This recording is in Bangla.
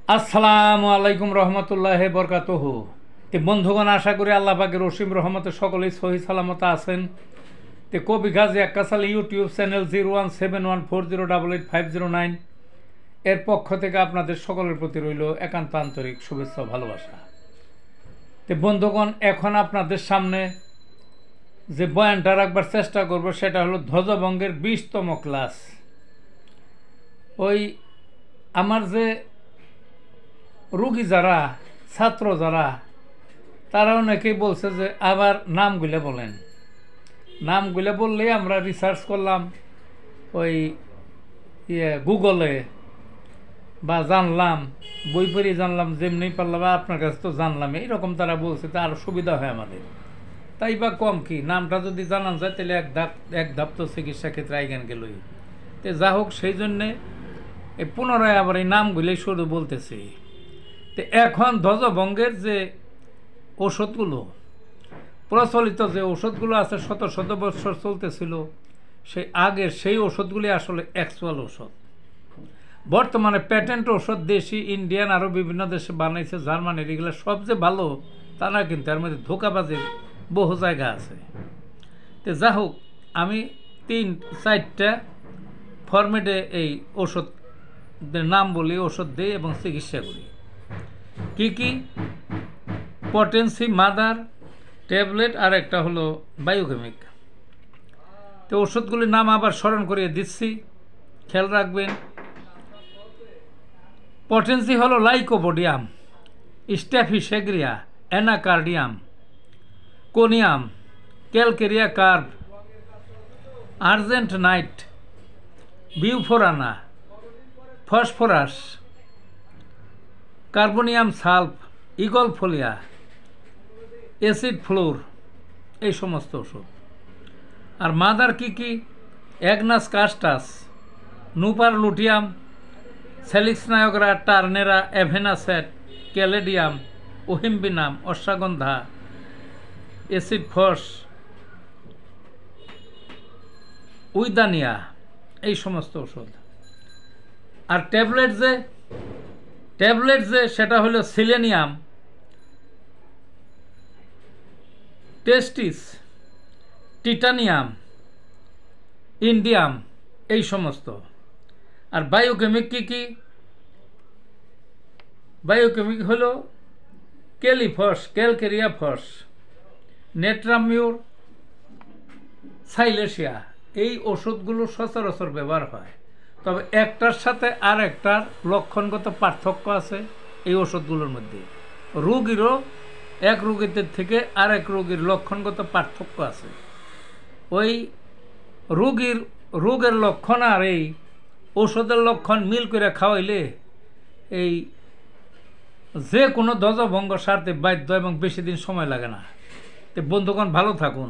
আসসালামু আলাইকুম রহমতুল্লাহ বরকাতুহু। তে বন্ধুগণ, আশা করি আল্লাহ পাকের অসীম রহমতে সকলেই সহি সালামত আছেন। তে কবি গাজী আক্কাস আলী ইউটিউব চ্যানেল 017140885009 এর পক্ষ থেকে আপনাদের সকলের প্রতি রইল একান্ত আন্তরিক শুভেচ্ছা ও ভালোবাসা। তে বন্ধুগণ, এখন আপনাদের সামনে যে বয়ানটা রাখবার চেষ্টা করব সেটা হলো ধ্বজভঙ্গের 20তম ক্লাস। ওই আমার যে রুগী যারা, ছাত্র যারা, তারা অনেকেই বলছে যে আবার নামগুলো বলেন। নামগুলো বললেই আমরা রিসার্চ করলাম ওই গুগলে, বা জানলাম বই পড়ে জানলাম, যেমনি পারলাম বা আপনার কাছে তো জানলাম, এইরকম তারা বলছে, তা আরও সুবিধা হয় আমাদের। তাই বা কম কি, নামটা যদি জানান যায় তাহলে এক ধাপ তো চিকিৎসা ক্ষেত্রে আইগান গেলই। তো যা হোক, সেই জন্যে এই পুনরায় আবার এই নামগুলোই শুধু বলতেছি। তো এখন ধ্বজভঙ্গের যে ওষুধগুলো, প্রচলিত যে ওষুধগুলো আছে, শত শত বছর চলতেছিল, সেই আগের সেই ওষুধগুলি আসলে অ্যাকচুয়াল ওষুধ। বর্তমানে প্যাটেন্ট ওষুধ দেশি, ইন্ডিয়ান, আরও বিভিন্ন দেশে বানাইছে, জার্মানির, এগুলো সব যে ভালো তা না, কিন্তু এর মধ্যে ধোঁকাবাজির বহু জায়গা আছে। তো যা হোক, আমি 3-4টা ফরম্যাটে এই ওষুধের নাম বলি, ওষুধ দিই এবং চিকিৎসা করি। কি কি? পটেন্সি, মাদার, ট্যাবলেট, আর একটা হলো বায়োকেমিক। তো ওষুধগুলির নাম আবার স্মরণ করিয়ে দিচ্ছি, খেয়াল রাখবেন। পটেন্সি হলো lycopodium, staphysagria, anacardium, conium, calcarea carb, argent nit, bufo rana, phosphorus, carboneum sulph, aegle folia, acid fluor, এই সমস্ত ওষুধ। আর মাদার কি কি? Agnus castus, nuphar luteum, salix nigra, turnera, avena sat, caladium, yohimbinum, ashwagandha, acid phos, withania, এই সমস্ত ওষুধ। আর ট্যাবলেট যে সেটা হলো সিলেনিয়াম, টেস্টিস, টিটানিয়াম, ইন্ডিয়াম, এই সমস্ত। আর বায়োকেমিক কি কি? বায়োকেমিক হলো ক্যালিফস, ক্যালকেরিয়া ফস, নেট্রামিউর, সাইলেশিয়া। এই ওষুধগুলো সচরাচর ব্যবহার হয়, তবে একটার সাথে আর একটার লক্ষণগত পার্থক্য আছে এই ওষুধগুলোর মধ্যে। রোগীরও এক রোগীদের থেকে আরেক রোগীর লক্ষণগত পার্থক্য আছে। ওই রোগের লক্ষণ আর এই ওষুধের লক্ষণ মিল করে খাওয়াইলে এই যে কোনো ধ্বজভঙ্গ সারতে বাধ্য, এবং বেশি দিন সময় লাগে না। তো বন্ধুগণ, ভালো থাকুন।